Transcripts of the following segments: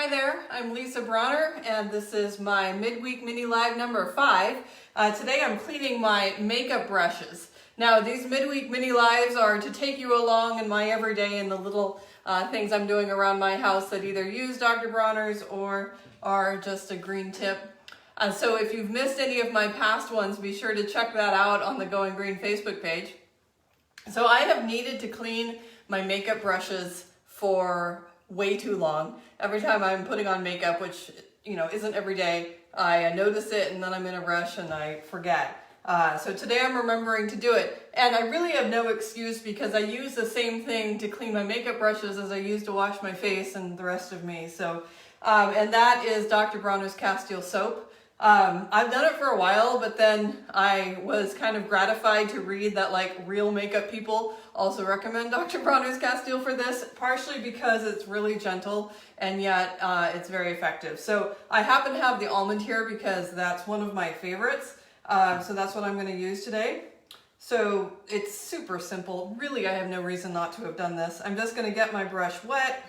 Hi there, I'm Lisa Bronner, and this is my midweek mini live number 5. Today I'm cleaning my makeup brushes. Now these midweek mini lives are to take you along in my everyday and the little things I'm doing around my house that either use Dr. Bronner's or are just a green tip. So if you've missed any of my past ones, be sure to check that out on the Going Green Facebook page. So I have needed to clean my makeup brushes for way too long. Every time I'm putting on makeup, which isn't every day, I notice it and then I'm in a rush and I forget. So today I'm remembering to do it, and I really have no excuse because I use the same thing to clean my makeup brushes as I use to wash my face and the rest of me. So, and that is Dr. Bronner's Castile Soap. I've done it for a while, but then I was kind of gratified to read that real makeup people also recommend Dr. Bronner's Castile for this, partially because it's really gentle and yet it's very effective. So I happen to have the almond here because that's one of my favorites. So that's what I'm going to use today. So it's super simple. Really, I have no reason not to have done this. I'm just going to get my brush wet.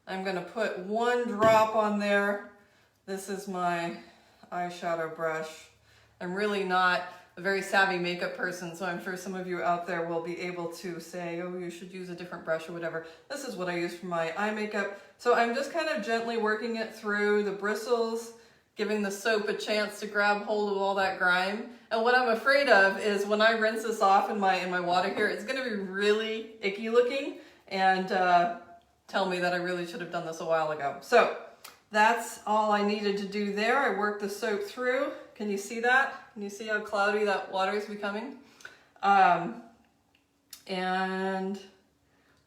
I'm going to put one drop on there. This is my eyeshadow brush. I'm really not a very savvy makeup person, so I'm sure some of you out there will be able to say, oh, you should use a different brush or whatever. This is what I use for my eye makeup. So I'm just kind of gently working it through the bristles, giving the soap a chance to grab hold of all that grime. And what I'm afraid of is when I rinse this off in my water here, it's gonna be really icky looking and tell me that I really should have done this a while ago. So that's all I needed to do there. I worked the soap through. Can you see that? Can you see how cloudy that water is becoming? And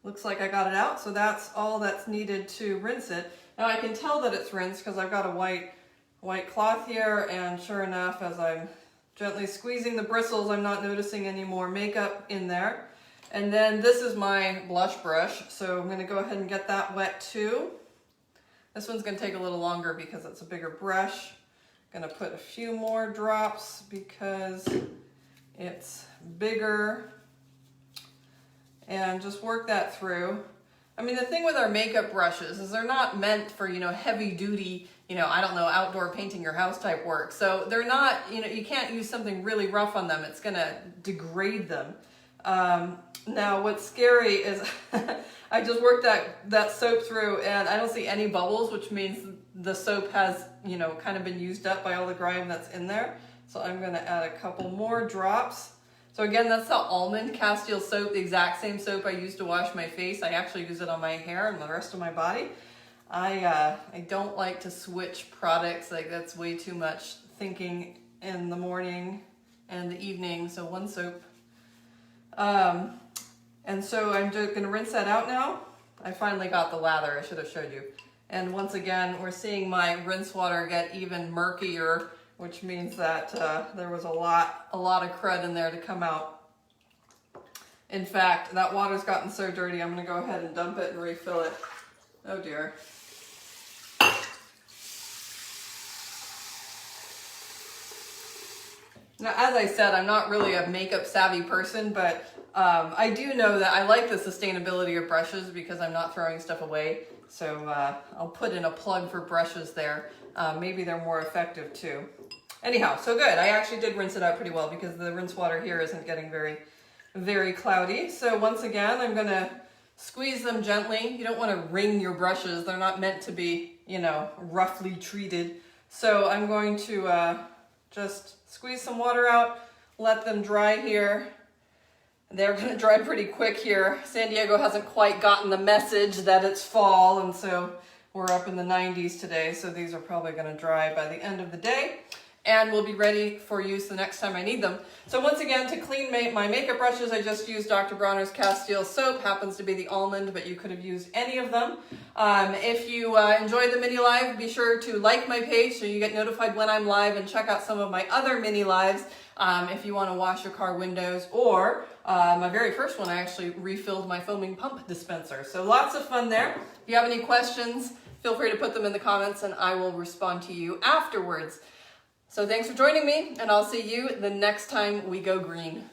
looks like I got it out. So that's all that's needed to rinse it. Now I can tell that it's rinsed because I've got a white cloth here, and sure enough, as I'm gently squeezing the bristles, I'm not noticing any more makeup in there. And then this is my blush brush, so I'm going to go ahead and get that wet too. This one's going to take a little longer because it's a bigger brush. I'm going to put a few more drops because it's bigger, and just work that through. I mean, the thing with our makeup brushes is they're not meant for, heavy duty, I don't know, outdoor painting your house type work. So they're not, you can't use something really rough on them. It's gonna degrade them. Now what's scary is I just worked that soap through and I don't see any bubbles, which means the soap has, kind of been used up by all the grime that's in there. So I'm gonna add a couple more drops. So again, that's the almond Castile soap, the exact same soap I use to wash my face. I actually use it on my hair and the rest of my body. I don't like to switch products, that's way too much thinking in the morning and the evening, so one soap. And so I'm just gonna rinse that out now. I finally got the lather, I should have showed you. And once again, we're seeing my rinse water get even murkier, which means that there was a lot of crud in there to come out. In fact, that water's gotten so dirty, I'm gonna go ahead and dump it and refill it. Oh dear. Now, as I said, I'm not really a makeup savvy person, but I do know that I like the sustainability of brushes because I'm not throwing stuff away. So I'll put in a plug for brushes there. Maybe they're more effective too. Anyhow, so good. I actually did rinse it out pretty well because the rinse water here isn't getting very, very cloudy. So once again, I'm gonna squeeze them gently. You don't want to wring your brushes. They're not meant to be, roughly treated. So I'm going to just squeeze some water out, let them dry here. They're going to dry pretty quick here. San Diego hasn't quite gotten the message that it's fall, and so we're up in the 90s today, so these are probably going to dry by the end of the day, and will be ready for use the next time I need them. So once again, to clean my makeup brushes, I just used Dr. Bronner's Castile Soap. Happens to be the almond, but you could have used any of them. If you enjoyed the mini live, be sure to like my page so you get notified when I'm live, and check out some of my other mini lives if you want to wash your car windows, or my very first one, I actually refilled my foaming pump dispenser. So lots of fun there. If you have any questions, feel free to put them in the comments and I will respond to you afterwards. So thanks for joining me, and I'll see you the next time we go green.